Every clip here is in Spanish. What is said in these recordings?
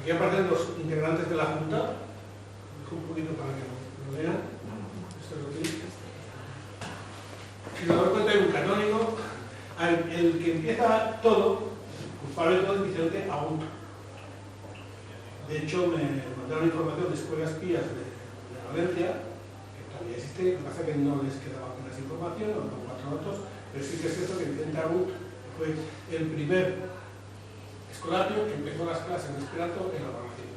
Aquí aparecen los integrantes de la Junta. Dejo un poquito para que lo vean. Esto es lo que dice. Si nos damos cuenta, hay un canónigo. El que empieza todo, culpable de todo, es Vicente Agut. De hecho, me mandaron información de escuelas pías de Valencia, que todavía existe, lo que pasa es que no les quedaba con esa información, o no 4 datos, pero sí que es cierto que Vicente Agut fue el primer escolatio que empezó las clases en esperanto en la formación.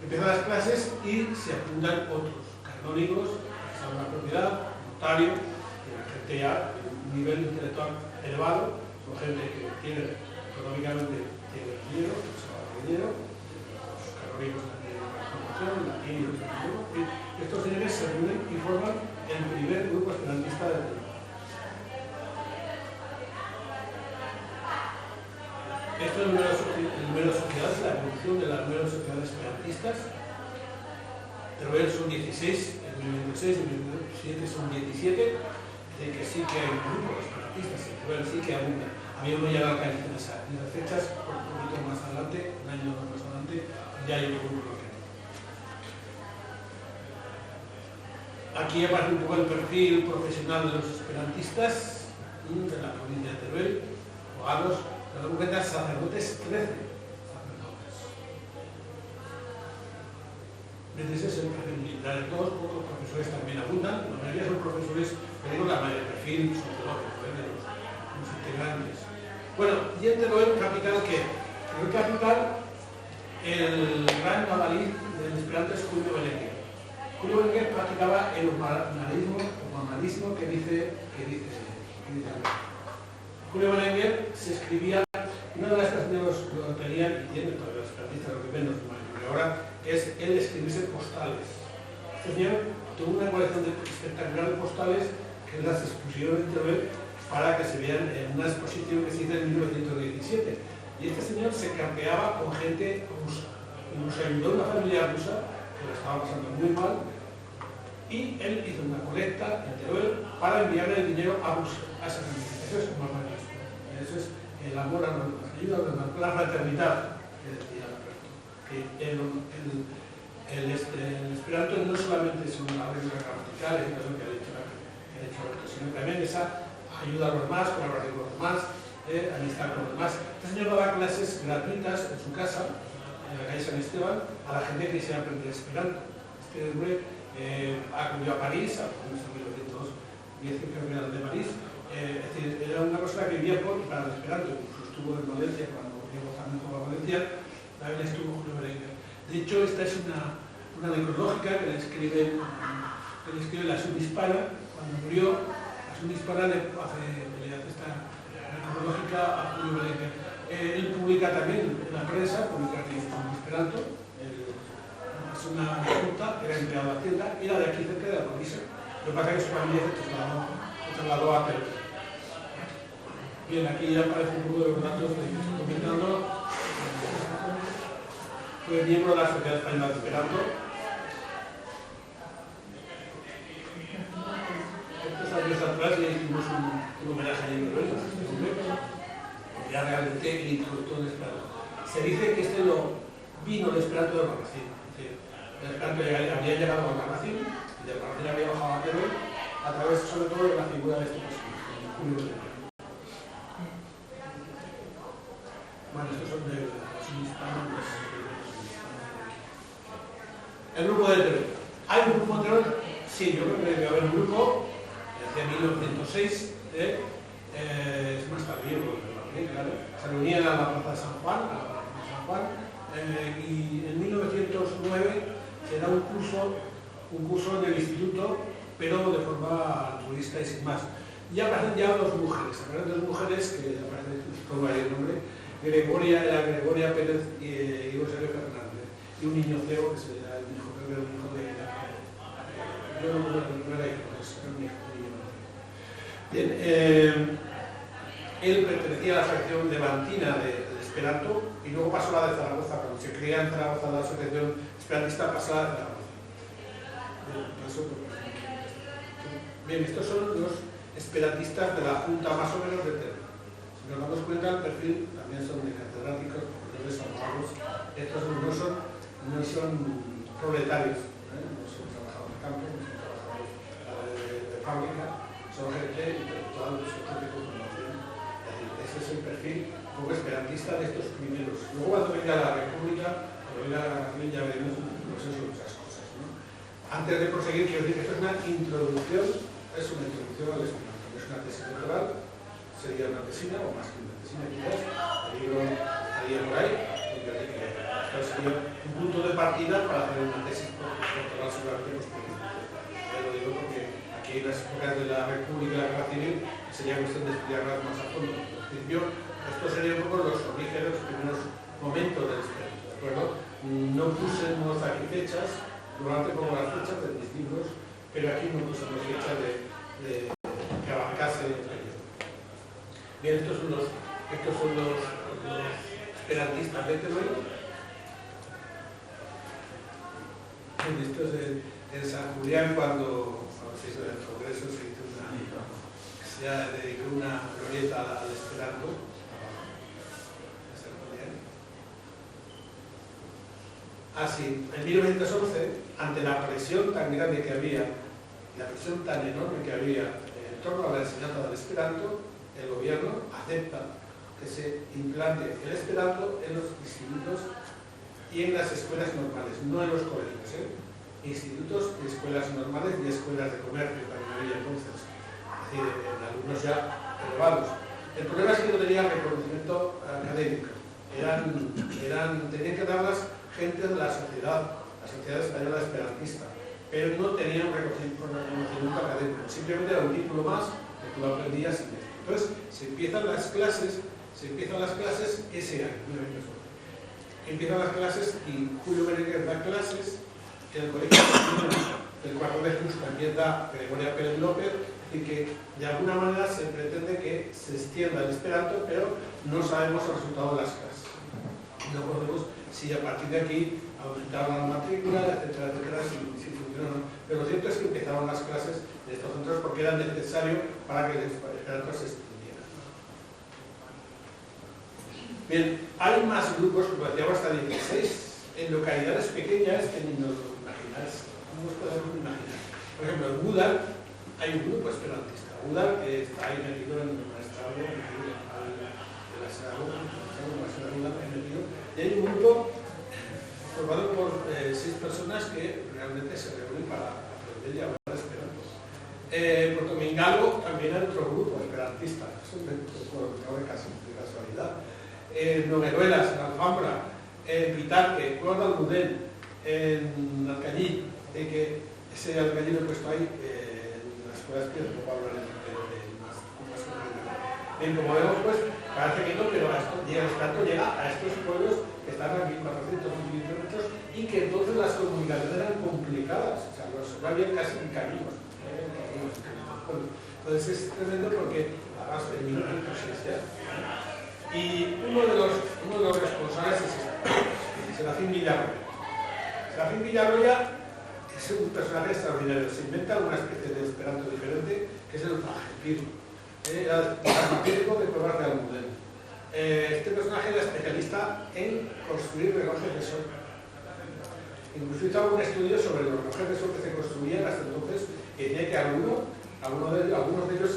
Empezó las clases y se apuntan otros canónigos, que son una propiedad, notario, y la gente ya de un nivel intelectual elevado, son gente que tiene económicamente tiene dinero, los canónigos también la formación, latín, y estos señores se reúnen y forman el primer grupo esperantista del mundo. Esto es el número de sociedades, la evolución de las nuevas sociedades esperantistas. Teruel son 16, en 2006, en 2007 son 17, de que sí que hay grupos esperantistas, en Teruel sí que abundan. A mí no llega a alcanzar en esas fechas, un poquito más adelante, un año más adelante, ya hay un grupo que no. Aquí aparece un poco el perfil profesional de los esperantistas de la provincia de Teruel, abogados. Nos damos cuenta, sacerdotes, 13 sacerdotes. Ese es el perfil militar de todos, pocos profesores también abundan, la mayoría son profesores, pero la mayoría del perfil sociológico de los integrantes. Bueno, y en Teruel capital, ¿qué? En capital, el gran adalid del esperanto es Julio Belenguer. Julio Belenguer practicaba el humanismo que dice Julio Belenguer se escribía, una de las canciones lo tenían y tiene todavía los esperantistas, lo que menos, pero ahora es el escribirse postales. Este señor tuvo una colección espectacular de postales que las expusieron en Teruel para que se vean en una exposición que se hizo en 1917. Y este señor se campeaba con gente rusa. Incluso ayudó a una familia rusa que lo estaba pasando muy mal. Y él hizo una colecta en Teruel para enviarle el dinero a Rusia, a esa familia. Eso es humanismo. Eso es el amor a las ayudas, la fraternidad, que decía Alberto. El esperanto no solamente es una regla gramatical, es lo que ha dicho Alberto, sino también esa ayuda a los demás, colaboración con los demás, amistad con los demás. Este señor daba clases gratuitas en su casa, en la calle San Esteban, a la gente que quisiera aprender esperanto. Este hombre acudió a París, a 1910, creo que era de París. Es decir, era una persona que vivía por y para el esperanto. Incluso estuvo en Valencia, cuando llegó también por la Valencia, también estuvo Julio Belenguer. De hecho, esta es una necrológica que le escribe la Subhispana. Cuando murió, la Subhispana le hace esta necrológica a Julio Belenguer. Él publica también en la prensa, publica aquí en esperanto. Es una junta que era empleado de Hacienda y era de aquí cerca de la provincia. Lo que pasa es que su familia se trasladó a Perú. Bien, aquí ya aparece un poco de los datos que estoy comentando. Fue miembro de la Sociedad Española de Esperanto. Estos años atrás le hicimos un homenaje a Diego Reyes, este hombre, ya realmente el introductor de Esperanto. Se dice que este vino de Esperanto de Albarracín. El Esperanto había llegado a Albarracín y de Albarracín había bajado a Teruel a través sobre todo de la figura de este personaje, Julio Belenguer. Bueno, estos son de los hispanos. El grupo de Teruel. ¿Hay un grupo de Teruel? Sí, yo creo que debe haber un grupo desde 1906. Es más tardío, claro. Se reunían a la plaza de San Juan, y en 1909 se da un curso en el instituto, pero de forma altruista y sin más. Y aparecen ya dos mujeres, que aparecen por varios nombres. Gregoria Pérez y José Fernández, y un niño feo que sería el hijo, creo que era un hijo de yo no era hijo, era un hijo de Bien, él pertenecía a la sección de Bantina de Esperanto y luego pasó a la de Zaragoza. Cuando se crea en Zaragoza la asociación esperantista, pasó a la de Zaragoza. Bien, estos son los esperantistas de la Junta más o menos de Teruel. Si nos damos cuenta, el perfil también son de catedráticos, profesores, abogados. estos no son proletarios, no son trabajadores de campo, no son trabajadores de fábrica, son gente intelectual, son gente con formación. Ese es el perfil como esperantista de estos primeros. Luego cuando venga la República, cuando venga la Nación, ya veremos muchas cosas, ¿no? Antes de proseguir, quiero decir que esto es una introducción al esperanto, no es una tesis doctoral, sería una tesina, o más que una tesina quizás, el libro estaría por ahí, esto sería un punto de partida para hacer una tesis doctoral seguramente posteriormente. Ya lo digo porque aquí en las épocas de la República y la Guerra Civil sería cuestión de estudiarlas más a fondo. En principio, esto sería un poco los orígenes, los primeros momentos del esperanto, ¿de acuerdo? No pusimos aquí fechas, normalmente pongo las fechas de mis libros, pero aquí no pusimos fechas de que abarcase el periodo. Bien, estos son los esperantistas de Teruel. Esto es en San Julián cuando se hizo el congreso, se dedicó una glorieta al esperanto. Así, en 1911, ante la presión tan grande que había, la presión tan enorme que había en torno a la enseñanza del esperanto, el gobierno acepta que se implante el esperanto en los institutos y en las escuelas normales, no en los colegios, institutos y escuelas normales y escuelas de comercio también había entonces, es decir, en alumnos ya elevados. El problema es que no tenían reconocimiento académico, tenían que darlas gente de la sociedad española esperantista, pero no tenían reconocimiento académico, simplemente era un título más que tú aprendías y esto. Entonces se empiezan las clases ese año, 1911. Empiezan las clases y Julio Berenguer da clases en el colegio del Cuarto de Jesús, también da Gregoria Pérez López, y que de alguna manera se pretende que se extienda el esperanto, pero no sabemos el resultado de las clases. No podemos si a partir de aquí aumentaban la matrícula, etcétera, si funcionó o no. Pero lo cierto es que empezaban las clases de estos centros porque era necesario para que el esperanto se extendiera. Bien, hay más grupos, como decíamos, hasta 16, en localidades pequeñas que ni nos lo imagináis. No nos podemos imaginar. Por ejemplo, en Udal hay un grupo esperantista. Udal, que está ahí metido en el estado de la sinagoga, y hay un grupo formado por 6 personas que realmente se reúnen para aprender y hablar esperanto. Puerto Mingalo también hay otro grupo esperantista, es un de casualidad. Nogueruelas, en Alfambra, en Pitarque, Cueva de Almudén, en Alcañiz, que ese Alcañiz lo he puesto ahí en las escuelas que no puedo hablar más concretamente. Bien, como vemos, pues parece que no, pero el esperanto llega a estos pueblos que están a 1.400 kilómetros y que entonces las comunicaciones eran complicadas, o sea, no había casi ni caminos. Entonces es tremendo porque además el minuto presencial. Y uno de los responsables es Serafín Villarroya. Serafín Villarroya es un personaje extraordinario, se inventa una especie de esperanto diferente que es el Fajepirro. Era el de Cuevas de Almudén. Este personaje era especialista en construir relojes de sol. Incluso hizo algún estudio sobre los relojes de sol que se construían hasta entonces y decía que algunos de ellos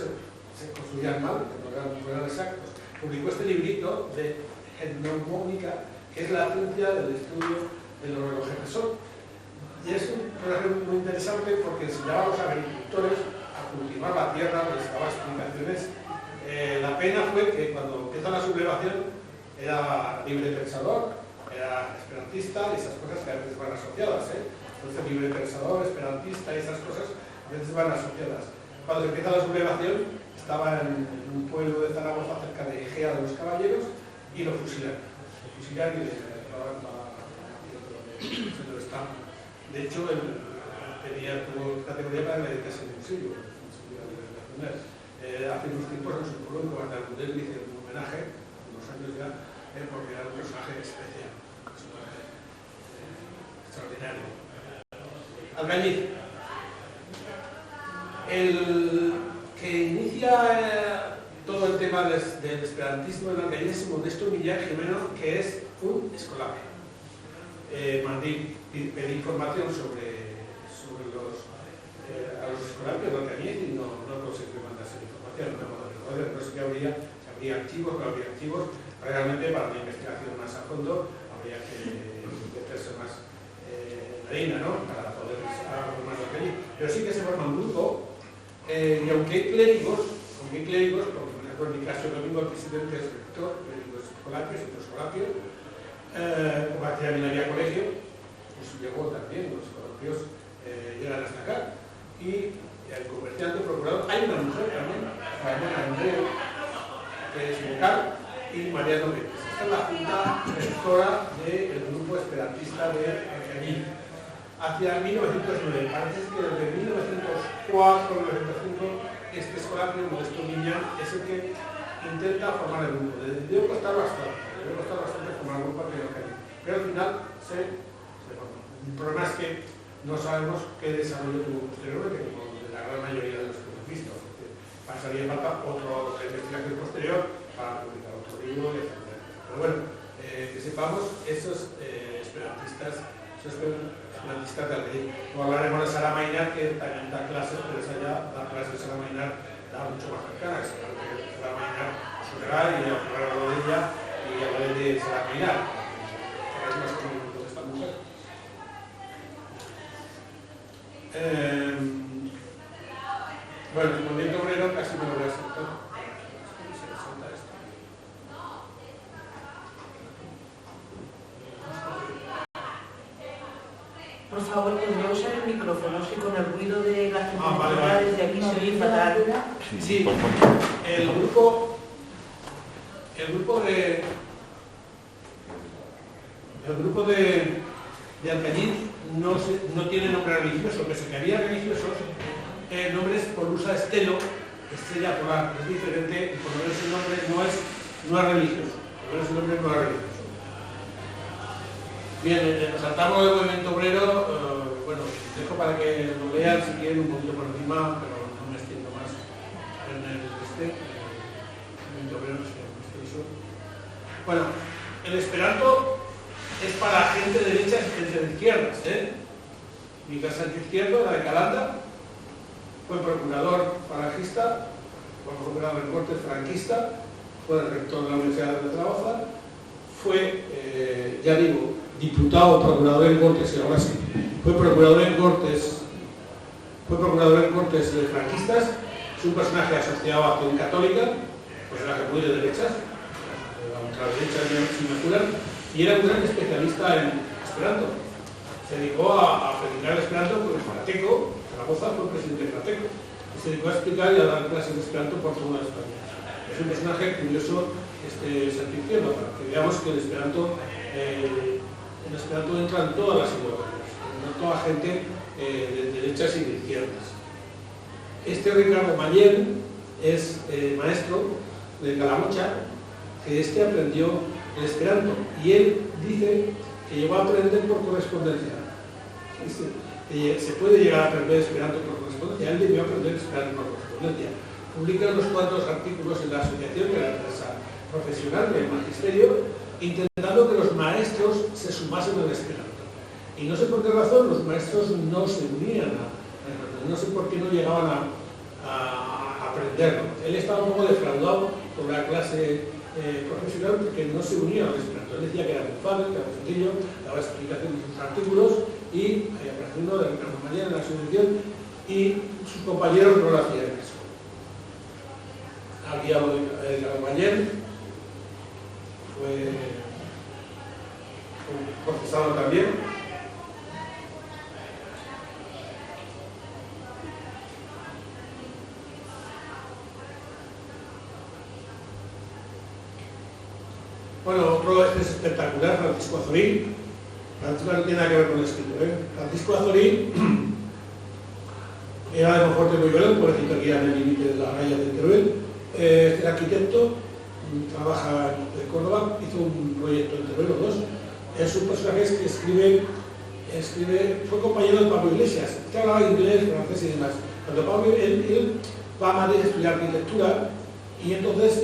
se construían mal, que no eran exactos. Publicó este librito de etnomónica, que es la ciencia del estudio de los relojes de sol. Y es un personaje muy interesante porque enseñaba a los agricultores a cultivar la tierra, les daba explicaciones. La pena fue que cuando empieza la sublevación era libre pensador, era esperantista y esas cosas que a veces van asociadas. Entonces libre pensador, esperantista y esas cosas a veces van asociadas. Cuando empieza la sublevación estaba en un pueblo de Zaragoza cerca de Egea de los Caballeros y lo fusilan. Y le llevaban a otro estado. De hecho, tuvo categoría para dedicarse en un siglo. Hace unos tiempos en su pueblo, en Cuevas de Almudén, le hicieron un homenaje, unos años ya, porque era un personaje especial, un personaje extraordinario. Alcañiz. El que inicia todo el tema del esperantismo en Alcañiz es Modesto Millán Jimeno, que es un escolape. pedí información sobre a los escolapios del Cañete y no conseguí mandarse información. No sé qué habría, si habría archivos, no habría archivos. Realmente para una investigación más a fondo habría que meterse más en la harina, ¿no? Para poder formar lo que allí. Pero sí que se forma un grupo y aunque hay clérigos, porque por ejemplo en mi caso yo tengo el presidente es rector de los escolapios, otros escolapios, como hacía en había colegio, pues llegó también, los escolapios llegan hasta acá. Y el comerciante procurador, hay una mujer también, Ramona Andreu, que es vocal, y María López. Esta es la junta rectora del grupo esperantista de Argenín. Hacia 1909, parece que desde 1904-1905, este escolapio, Modesto Miñán, es el que intenta formar el grupo. Debe costar bastante formar el grupo de Argenín. Pero al final se forma. El problema es que no sabemos qué desarrollo tuvo posteriormente, como de la gran mayoría de los que hemos visto. Pasaría falta otra investigación posterior para publicar otro libro, etc. Pero bueno, que sepamos, esos esperantistas de Almería. Luego hablaremos de Sara Maynard, que también da clases, pero esa ya da clases de Sara Maynard da mucho más cercana. Sara Maynard sonará y ya hablaré de ella y hablaré de Sara Maynard. Es más conocido de esta mujer. Bueno, el movimiento obrero casi me lo voy a saltar. Por favor, ¿podría usar el micrófono? Si con el ruido de las vale. desde aquí se oye fatal. Sí, el grupo de Alcañiz no tiene nombre religioso, pese que había religiosos, el nombre es Polusa Estelo, estrella polar, es diferente, y por lo menos el nombre no es religioso, por lo menos el nombre no es religioso. Bien, nos saltamos del movimiento obrero, bueno, dejo para que lo lean si quieren un poquito por encima, pero no me extiendo más en el movimiento obrero, no sé, bueno, el esperanto es para gente de derechas y gente de izquierdas, Miguel Sánchez Izquierdo, la de Calanda, fue procurador falangista, fue procurador en Cortes franquista, fue rector de la Universidad de Zaragoza, fue, ya digo, diputado, procurador en Cortes, y ahora sí, fue procurador en Cortes de franquistas, es un personaje asociado a Acción Católica, un personaje muy de derechas, a la derecha sin apurar, y era un gran especialista en Esperanto. Se dedicó a predicar el Esperanto con el Frateco, Zaragoza fue presidente de Frateco, y se dedicó a explicar y a dar clases de Esperanto por toda España. Es un personaje curioso, Santiago, para que veamos que el Esperanto entra en todas las ideologías, en toda gente de derechas y de izquierdas. Ricardo Mayer es maestro de Calamocha, que aprendió el Esperanto, y él dice que llegó a aprender por correspondencia. Se puede llegar a aprender Esperanto por correspondencia, él debió aprender Esperanto por correspondencia. Publica unos cuantos artículos en la asociación, que era la empresa profesional del magisterio, intentando que los maestros se sumasen al Esperanto. Y no sé por qué razón los maestros no se unían no sé por qué no llegaban a aprenderlo. Él estaba un poco defraudado por la clase profesional porque no se unía al Esperanto. Él decía que era muy fácil, que era sencillo, daba explicación de sus artículos y apareció uno de Ricardo Mayer en la asociación y sus compañeros no lo hacían eso. Aquí hablo de Ricardo Mayer, fue procesado también. Bueno, otro es espectacular, Francisco Azorín. Francisco no tiene nada que ver con el escrito. Francisco Azorín era de Monforte de Loyola, por ejemplo, aquí en el límite de la raya de Teruel. Es arquitecto, trabaja en Córdoba, hizo un proyecto en Teruel, los dos. Es un personaje que escribe, fue compañero de Pablo Iglesias, que hablaba inglés, francés y demás. Cuando Pablo, él va a Madrid a estudiar arquitectura y entonces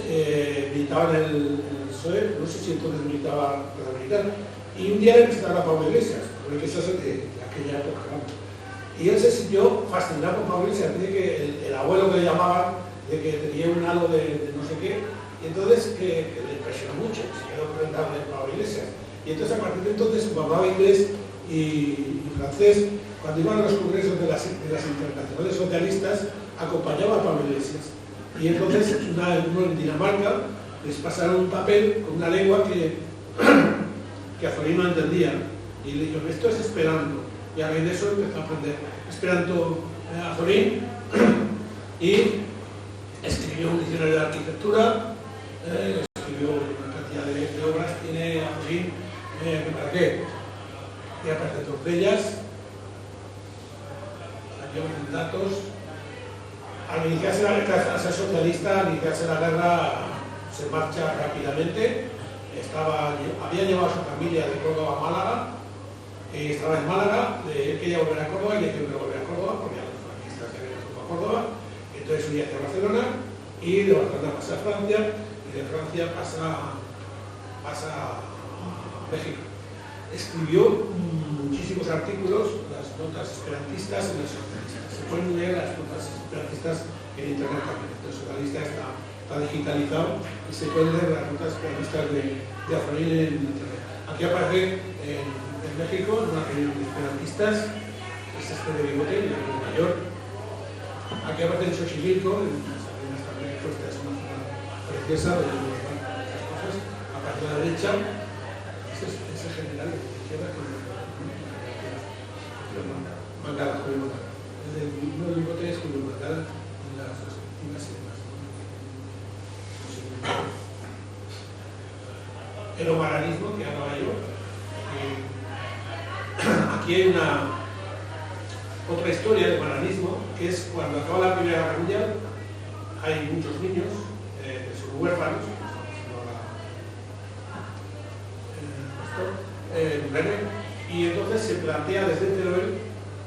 militaba en el PSOE, no sé si entonces militaba para militar, Y un día le presentaron a Pablo Iglesias, Pablo Iglesias es de aquella época, ¿no? Y él se sintió fascinado con Pablo Iglesias, dice que el abuelo que le llamaban, de que tenía un halo de no sé qué, y entonces que le impresionó mucho, se quedó prendado de Pablo Iglesias. Y entonces a partir de entonces, como hablaba inglés y francés, cuando iban a los congresos de las internacionales socialistas, acompañaba a Pablo Iglesias. Y entonces, en Dinamarca, les pasaron un papel con una lengua que Azorín no entendía. Y le dijo, esto es esperanto. Y a raíz de eso empezó a aprender esperanto Azorín y escribió un diccionario de arquitectura, escribió una cantidad de obras, tiene Azorín, ¿para qué? Y aparte de todas ellas, aquí vamos en datos. Al iniciarse la ser socialista, al iniciarse la guerra, se marcha rápidamente. Había llevado a su familia de Córdoba a Málaga, estaba en Málaga, él quería volver a Córdoba y le dijeron que volver a Córdoba porque a los franquistas se habían ido a Córdoba. Entonces subía hacia Barcelona y de Barcelona pasa a Francia y de Francia pasa a México. Escribió muchísimos artículos, las notas esperantistas y las socialistas. Se pueden leer las notas esperantistas en internet también. El socialista está digitalizado y se pueden leer las notas esperantistas de Azorín en internet. Aquí aparece en México, en una reunión de esperantistas, es este de bigote, el mayor. Aquí aparece en Xochimilco, en las arenas también, esta es una zona preciosa de esas cosas. Aparece a la derecha. Es el general de izquierda que Mangada, Julio Mangada. El bigote es Julio Mangada en las respectivas y demás. El homaranismo que hablaba yo. Aquí hay otra historia del homaranismo, que es cuando acaba la Primera Guerra Mundial, hay muchos niños que son huérfanos, y entonces se plantea desde Teruel,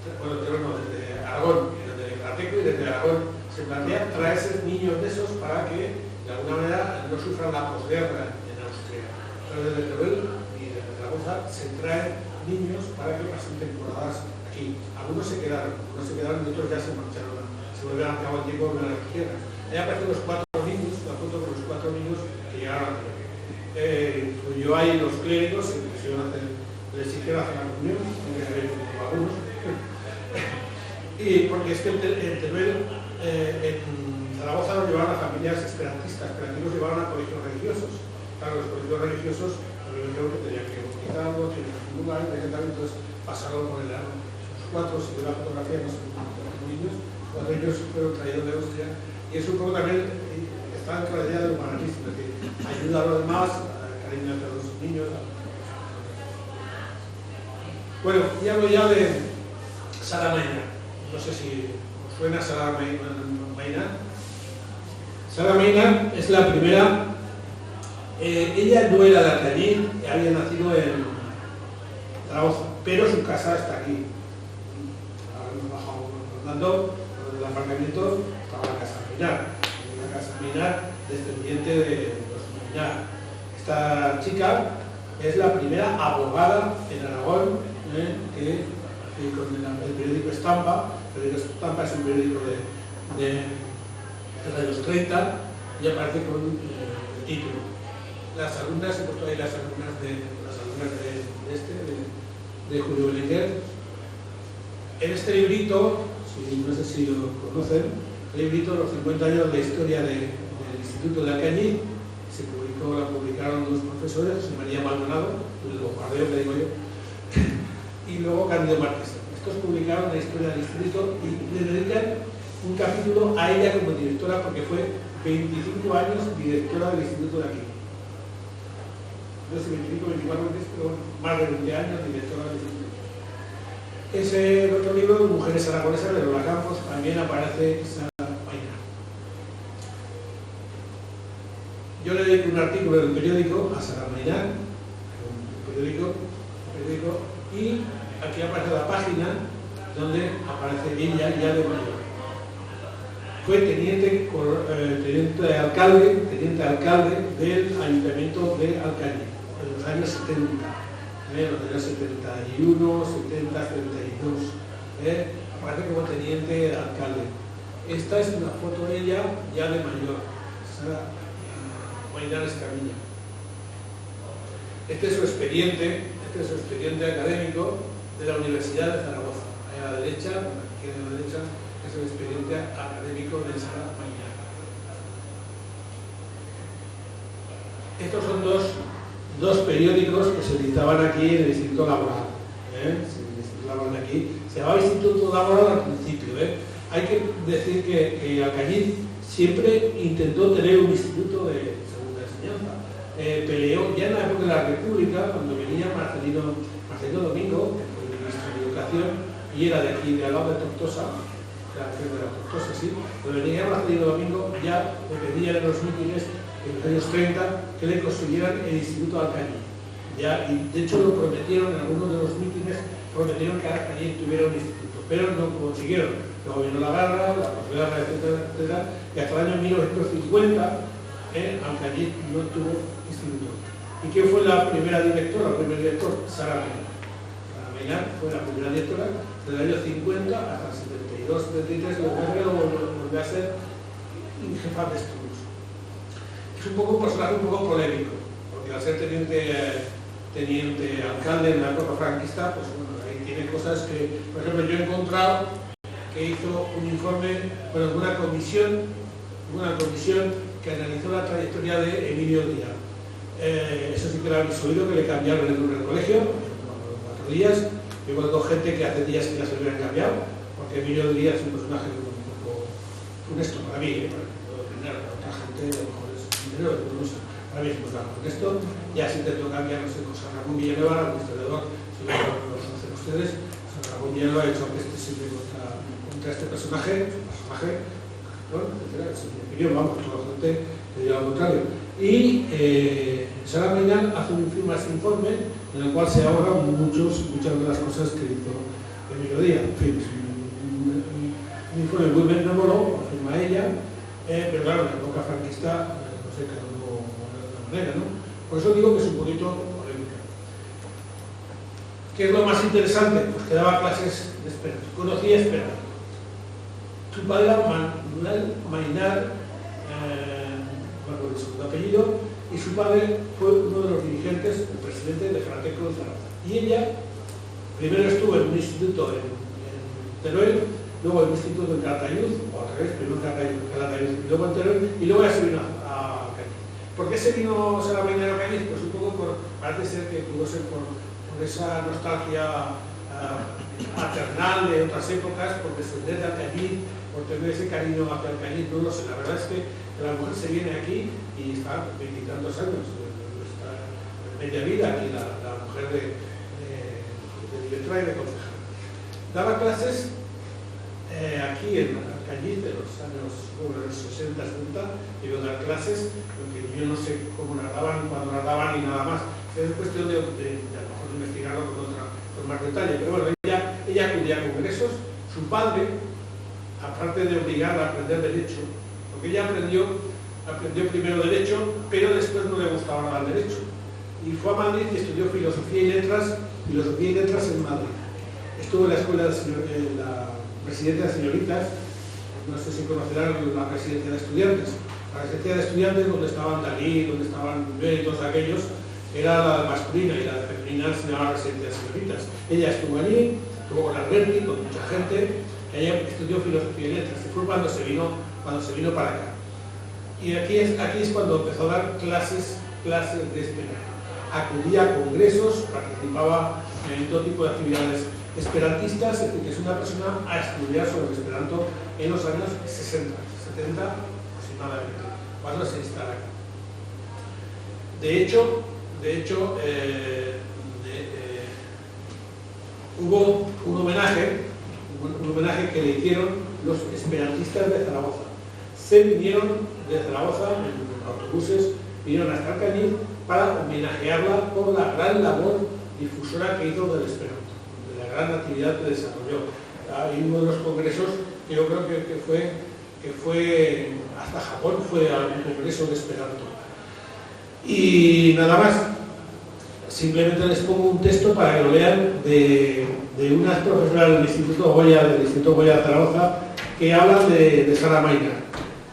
desde Aragón, desde Ateco y desde Aragón, se plantea traerse niños de esos para que de alguna manera no sufran la posguerra en Austria. Pero desde Teruel y desde Zaragoza se traen niños para que pasen temporadas aquí. Algunos se quedaron y otros ya se marcharon, se volvieron a cabo el tiempo de las tierras. Ahí aparecen los 4 niños, la foto con los 4 niños que llegaron a Teruel. Yo ahí los clérigos se pusieron a hacer, les hicieron hacer la comunión, algunos. Y porque es que en Teruel, en Zaragoza nos llevaron a familias esperantistas, pero aquí nos llevaron a colegios religiosos. Claro, los colegios religiosos nos dijeron que tenían que bautizarlos, tenían que un lugar, entonces pasaron por el año. Los 4, si veo la fotografía, no sé cuántos niños, 4 niños fueron traídos de Austria, y es un poco también, está en la idea del humanismo, es decir, ayuda a los demás, cariño a los niños. Bueno, y hablo ya de Sara Mayna. No sé si os suena Sara Mayna. Sara Mayna es la primera. Ella no era de Alcañiz, había nacido en Zaragoza, pero su casa está aquí. Ahora hemos bajado andando por el aparcamiento, estaba la casa Minar. Una casa Minar descendiente de los Minar. Esta chica es la primera abogada en Aragón que con el periódico Estampa. El periódico Estampa es un periódico de los 30 y aparece con el título. Las alumnas, he puesto ahí las alumnas de Julio Belenguer. En este librito, no sé si lo conocen, el librito Los 50 años de la historia del Instituto de Alcañiz, la publicaron dos profesores, José María Maldonado, el bombardeo que digo yo, y luego Cándido Márquez. Estos publicaron la historia del instituto y le dedican un capítulo a ella como directora, porque fue 25 años directora del instituto de aquí. No sé, 25, 24 meses, pero más de 20 años directora del instituto. Ese otro libro, Mujeres Aragonesas, de Lola Campos, también aparece Sara Mayna. Yo le dedico un artículo en el periódico a Sara Mayna, un periódico, y aquí aparece la página donde aparece ella ya de mayor. Fue teniente alcalde del Ayuntamiento de Alcañiz en los años 70. los años 71, 70, 72, aparece como teniente de alcalde. Esta es una foto de ella ya de mayor, Sara Maynard Escamilla. Este es su expediente académico de la Universidad de Zaragoza. Ahí a la derecha, aquí a la derecha, es el expediente académico de Sara Maynard. Estos son dos periódicos que se editaban aquí en el Instituto Laboral. Se llamaba Instituto Laboral al principio. Hay que decir que Alcañiz siempre intentó tener un instituto de segunda enseñanza. Peleó ya en la época de la República, cuando venía Marcelino Domingo, que fue ministro de Educación, y era de aquí, de al lado de Tortosa, sí. Cuando venía Marcelino Domingo, ya le pedían en los mítines en los años 30 que le construyeran el Instituto Alcañiz. Ya, y de hecho lo prometieron en algunos de los mítines, prometieron que Alcañiz tuviera un instituto, pero no consiguieron. Luego vino la guerra, la posguerra, etcétera, y hasta el año 1950 Alcañiz no tuvo instituto. ¿Y quién fue la primera directora, el primer director? Sara Maynard. Sara Maynard fue la primera directora del año 50 hasta el 72, 73, luego volvió a ser jefa de estudios. Es un personaje un poco polémico, porque al ser teniente alcalde en la época franquista, pues bueno, ahí tiene cosas que, por ejemplo, yo he encontrado que hizo un informe, bueno, una comisión que analizó la trayectoria de Emilio Díaz. Eso sí que lo habéis oído, que le cambiaron el nombre del colegio, 4 días. Yo conozco gente que hace días que las hubieran cambiado, porque Emilio Díaz es un personaje un poco funesto para mí, para otra gente a lo mejor es dinero, no sé. Para mí es muy claro. Con esto ya se intentó cambiar, no sé, con San Ramón Villanueva, el historiador, si no lo conocen ustedes, San Ramón Villanueva ha hecho que este sirve contra este personaje, ¿no? Etcétera. En mi opinión, vamos, toda la gente le diría lo contrario. Y Sara Maynard hace un informe en el cual se ahorran muchas de las cosas que hizo Emilio Díaz. En fin, es un informe muy benévolo, lo afirma ella, pero claro, en la época franquista no sé, cada uno de otra manera, ¿no? Por eso digo que es un poquito polémica. ¿Qué es lo más interesante? Pues que daba clases de esperanto. Conocía esperanto. Su padre era Manuel Maynard, de segundo apellido, y su padre fue uno de los dirigentes, el presidente de Franqueco de Zaragoza. Y ella primero estuvo en un instituto en Teruel, luego en un instituto en Calatayud, o al revés, primero en Calatayud y luego en Teruel, y luego ya se vino a Alcañiz. ¿Por qué se vino Sara Maynard a Alcañiz? Pues un poco parece ser que pudo ser por esa nostalgia maternal de otras épocas, por descender de Alcañiz, por tener ese cariño hacia Alcañiz, no lo sé. La verdad es que la mujer se viene aquí y está 20 y tantos años, está media vida aquí la mujer de directora y de concejal. Daba clases aquí en Alcañiz de los años 60, 70, y a dar clases, porque yo no sé cómo narraban, cuándo narraban y nada más. Es cuestión de a lo mejor investigarlo con más detalle, pero bueno, ella acudía a congresos. Su padre, aparte de obligarla a aprender derecho, porque ella aprendió primero derecho, pero después no le gustaba nada el derecho, y fue a Madrid y estudió filosofía y letras en Madrid. Estuvo en la escuela de la residencia de señoritas, no sé si conocerán la residencia de estudiantes. La residencia de estudiantes, donde estaban Dalí, donde estaban y todos aquellos, era la masculina, y la femenina se llamaba residencia de señoritas. Ella estuvo allí, estuvo con Alberti, con mucha gente. Ella estudió filosofía y letras, y fue cuando se vino para acá. Y aquí es cuando empezó a dar clases de esperanto. Acudía a congresos, participaba en todo tipo de actividades esperantistas, es decir, que es una persona a estudiar sobre el esperanto en los años 60, 70 aproximadamente, cuando se instala aquí. De hecho, hubo un homenaje que le hicieron los esperantistas de Zaragoza. Se vinieron de Zaragoza en autobuses, vinieron hasta Alcañiz para homenajearla por la gran labor difusora que hizo del esperanto, de la gran actividad que desarrolló. Hay uno de los congresos que yo creo que fue hasta Japón, fue algún congreso de esperanto. Y nada más. simplemente les pongo un texto para que lo lean de unas profesoras del Instituto Goya de Zaragoza, que hablan de Sara Maynard.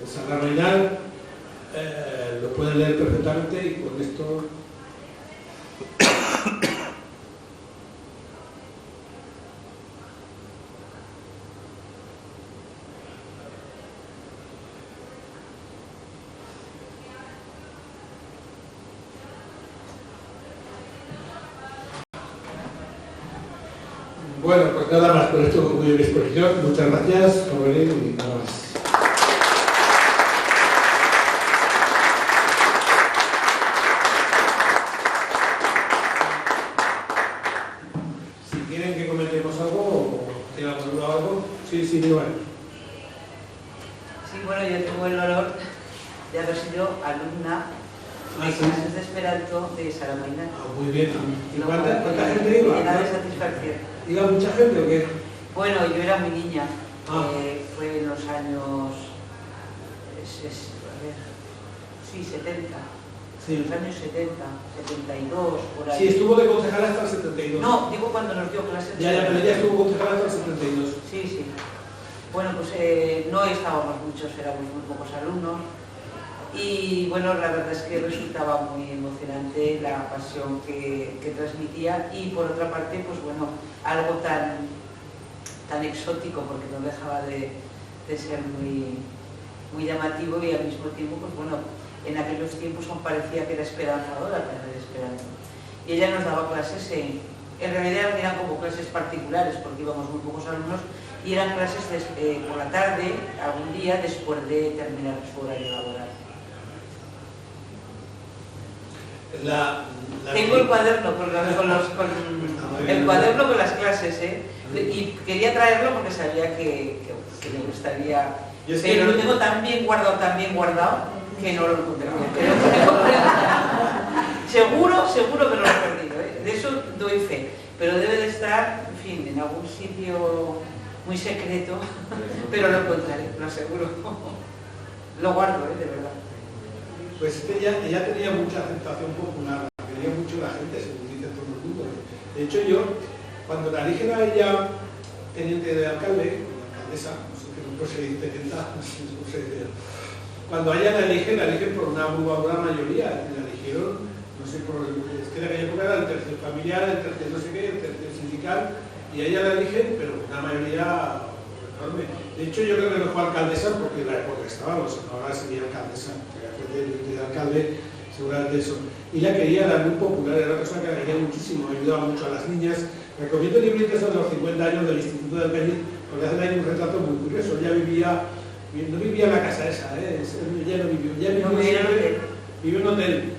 Sara Maynard lo pueden leer perfectamente y con esto... Bueno, pues nada más, por esto concluyo mi exposición. Muchas gracias por venir y nada más. Si quieren que comentemos algo o tienen algo, sí, igual. Sí, bueno, yo tengo el honor de haber sido alumna de clases de Esperanto de Sara Maynard. Muy bien. ¿Y cuánta gente iba? Llena de satisfacción. ¿Iba mucha gente o qué? Bueno, yo era muy niña. Fue en los años... a ver... Sí, 70. Sí. Los años 70, 72, por ahí. Sí, estuvo de concejal hasta el 72. No, digo cuando nos dio clases. Ya, pero ella estuvo concejal hasta el 72. Sí. Bueno, pues no estábamos muchos, éramos muy pocos alumnos. Y bueno, la verdad es que resultaba muy emocionante la pasión que transmitía y por otra parte, pues bueno, algo tan exótico, porque no dejaba de ser muy llamativo y al mismo tiempo, pues bueno, en aquellos tiempos aún parecía que era esperanzadora tener esperanza. Y ella nos daba clases, en realidad eran como clases particulares, porque íbamos muy pocos alumnos, y eran clases por la tarde, algún día, después de terminar su horario laboral. Tengo el cuaderno el cuaderno con las clases, y quería traerlo porque sabía que me gustaría, pero lo tengo tan bien guardado que no lo encontré. Seguro que no lo he perdido, de eso doy fe, pero debe de estar, en fin, en algún sitio muy secreto, pero lo encontraré, lo aseguro. Lo guardo, de verdad. Pues ella tenía mucha aceptación popular, quería mucho la gente, según dice todo el mundo. De hecho, yo, cuando la eligen a ella teniente de alcalde, alcaldesa, no sé qué grupo se dice, no sé se dice. Cuando a ella la eligen por una abrumadora mayoría, la eligieron, no sé, es que en aquella época era el tercio familiar, el tercio no sé qué, el tercio sindical, y a ella la eligen, pero una mayoría enorme. De hecho, yo creo que no fue alcaldesa porque en la época estaba, ahora sería alcaldesa. De alcalde, seguramente eso. Y la quería, era muy popular, era una persona que la quería muchísimo, ayudaba mucho a las niñas. Recomiendo libritos de los 50 años del Instituto del Cañiz, porque hacen ahí un retrato muy curioso. Ella no vivía en la casa esa, ella no vivió, vivió en un hotel.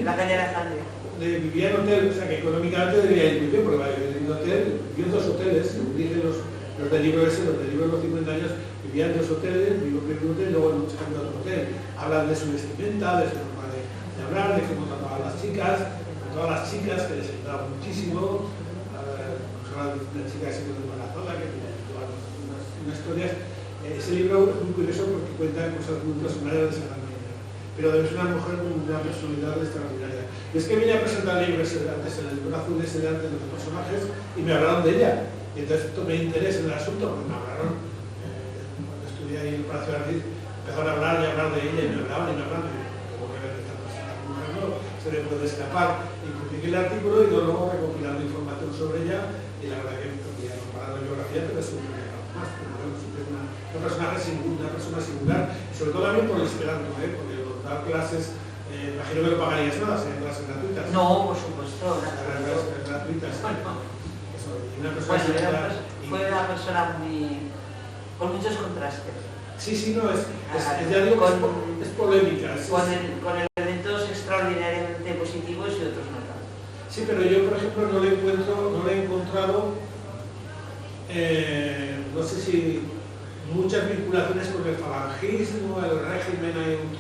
La calle Alejandría. Vivía en hotel, o sea que económicamente debía ir muy bien, porque vivía en un hotel, vivió en 2 hoteles, según dicen los del libro ese, los del libro de los 50 años, vivían en 2 hoteles, vivió en un hotel y luego en otro hotel. Hablan de su vestimenta, de su forma de hablar, de cómo trataban a las chicas, de todas las chicas que les ayudaba muchísimo. Hablan de una chica que se quedó embarazada, que tenía unas historias. Ese libro es muy curioso porque cuenta cosas muy personales de Sara Maynard, pero debe ser una mujer con una personalidad extraordinaria. Y es que vine a presentar libros antes en el libro azul ese de los personajes y me hablaron de ella. Y entonces tomé interés en el asunto, porque me hablaron, cuando estudié ahí en el Palacio de Madrid, empezaron a hablar de ella y me hablaban, tengo que ver esta persona, no se le puede escapar. Y publiqué el artículo y luego recopilando información sobre ella, y la verdad que podía comparar la biografía, pero siempre me ha más. Pero bueno, siempre es una persona singular, y sobre todo también por el esperanto, porque dar clases, imagino que no pagarías nada, serían clases gratuitas. No, por supuesto, clases gratuitas. Fue una persona con muchos contrastes. Sí, no, ya digo que es polémica. Con elementos extraordinariamente positivos y otros no tanto. Sí, pero yo, por ejemplo, no le he encontrado, no sé si muchas vinculaciones con el falangismo, el régimen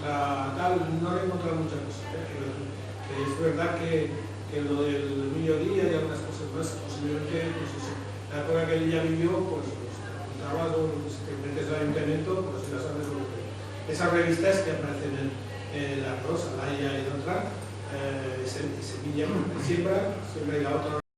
tal, no le he encontrado muchas cosas. Que es verdad que lo del mediodía y algunas cosas más, posiblemente, pues eso, la época que ella vivió, pues contaba los experimentos del ayuntamiento, pues si las sabes, esas revistas que aparecen en La Rosa, Laia y otra, semilla, siembra y la otra